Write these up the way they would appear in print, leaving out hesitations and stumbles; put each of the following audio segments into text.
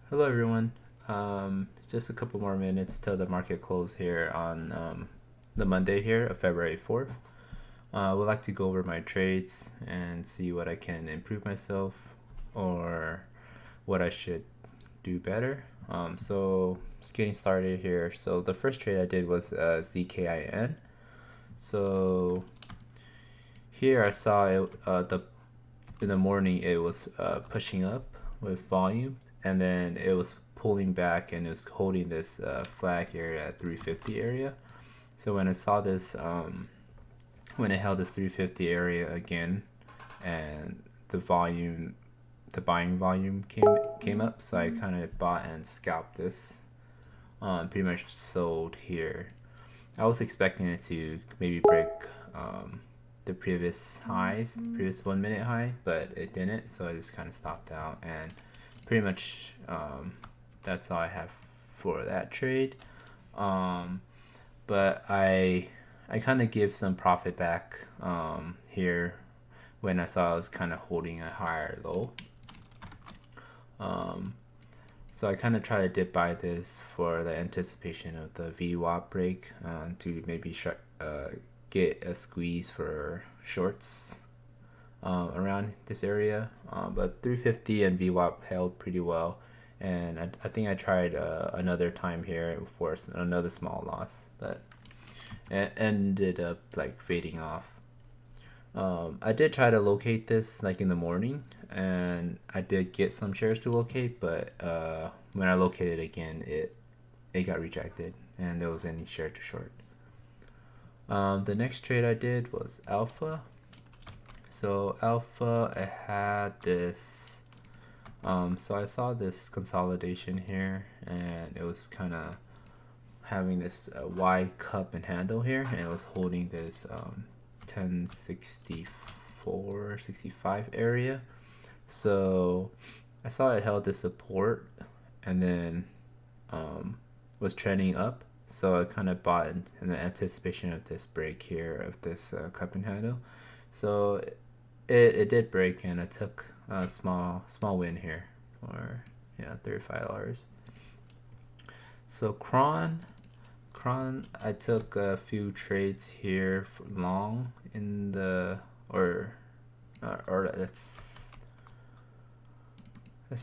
Hello everyone. Just a couple more minutes till the market close here on the Monday here of February 4th. I would like to go over my trades and see what I can improve myself or what I should do better. So just getting started here. So the first trade I did was ZKIN. So here I saw it, in the morning it was pushing up with volume, and then it was pulling back and it was holding this flag area at 350 area. So when I saw this, when it held this 350 area again, and the buying volume came up, so I kind of bought and scalped this. Pretty much sold here. I was expecting it to maybe break the previous highs, previous 1 minute high, but it didn't, so I just kind of stopped out, and pretty much that's all I have for that trade. But I kind of give some profit back here when I saw I was kind of holding a higher low. So I kind of try to dip by this for the anticipation of the VWAP break to maybe get a squeeze for shorts around this area. But 350 and VWAP held pretty well, and I think I tried another time here for another small loss, but it ended up like fading off. I did try to locate this like in the morning, and I did get some shares to locate, but when I located again, it got rejected, and there was any share to short. The next trade I did was APHA. So APHA, I had this. So I saw this consolidation here, and it was kind of having this wide cup and handle here, and it was holding this 1064, 65 area. So I saw it held the support and then was trending up. So I kind of bought in the anticipation of this break here of this cup and handle. So it did break, and I took a small win here for $35. So CRON, I took a few trades here for long in the or let's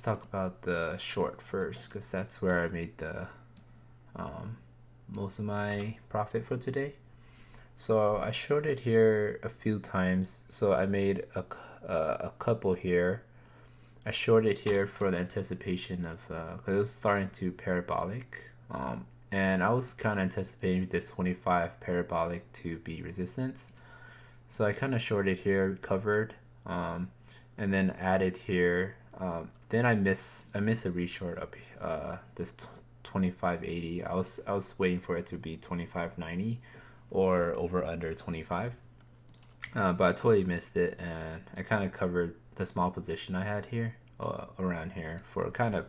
talk about the short first, because that's where I made the most of my profit for today. So I shorted here a few times. So I made a couple here. I shorted here for the anticipation of because it was starting to parabolic, and I was kind of anticipating this 25 parabolic to be resistance. So I kind of shorted here, covered, and then added here. Then I miss a reshort up this 2580. I was waiting for it to be 2590 or over under 25, but I totally missed it, and I kind of covered the small position I had here around here for kind of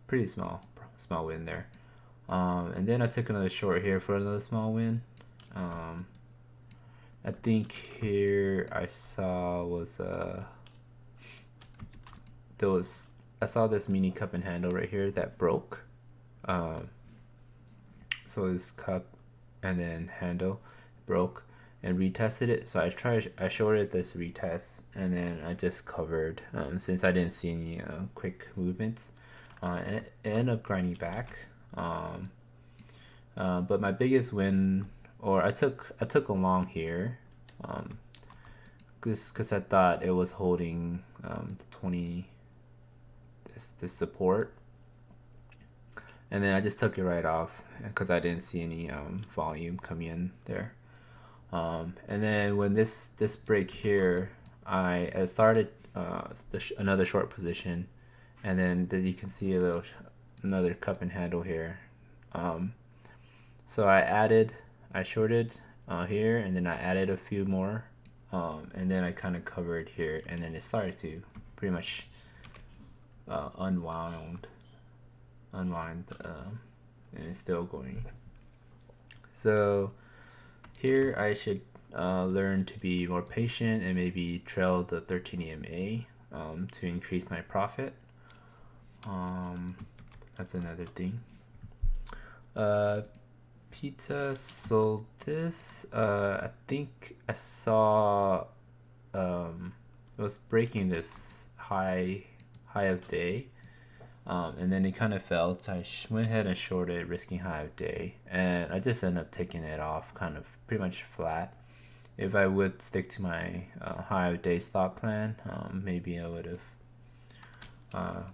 pretty small win there. And then I took another short here for another small win. I think here I saw was I saw this mini cup and handle right here that broke. So this cup and then handle broke and retested it. So I shorted this retest, and then I just covered since I didn't see any quick movements. And it ended up grinding back. But my biggest win, or I took a long here, because I thought it was holding the 20 this support, and then I just took it right off because I didn't see any volume coming in there. And then when this break here, I started another short position, and then you can see another cup and handle here. So I shorted here, and then I added a few more, and then I kind of covered here, and then it started to pretty much unwind, and it's still going. So here I should learn to be more patient and maybe trail the 13 EMA to increase my profit. That's another thing. Pizza sold this. I think I saw it was breaking this high of day, and then it kind of fell. So I went ahead and shorted, risking high of day, and I just ended up taking it off, kind of pretty much flat. If I would stick to my high of day stop plan, maybe I would have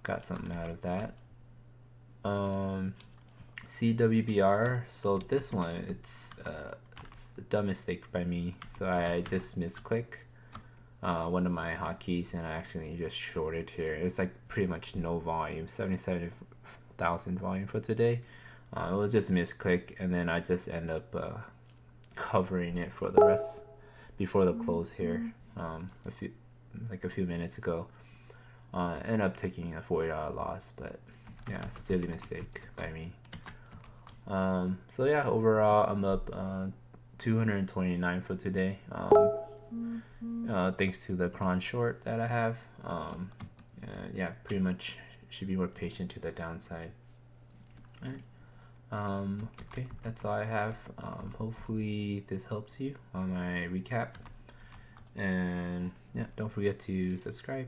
got something out of that. CWBR, so this one, it's a dumb mistake by me. So I just misclick one of my hotkeys and I accidentally just shorted here. It's like pretty much no volume, 77,000 volume for today. It was just a misclick, and then I just end up covering it for the rest before the close here. A few minutes ago, end up taking a $40 loss, but yeah, silly mistake by me. So yeah, overall I'm up 229 for today. Thanks to the CRON short that I have. Yeah, pretty much should be more patient to the downside. All right. Okay, that's all I have. Hopefully this helps you on my recap. And yeah, don't forget to subscribe.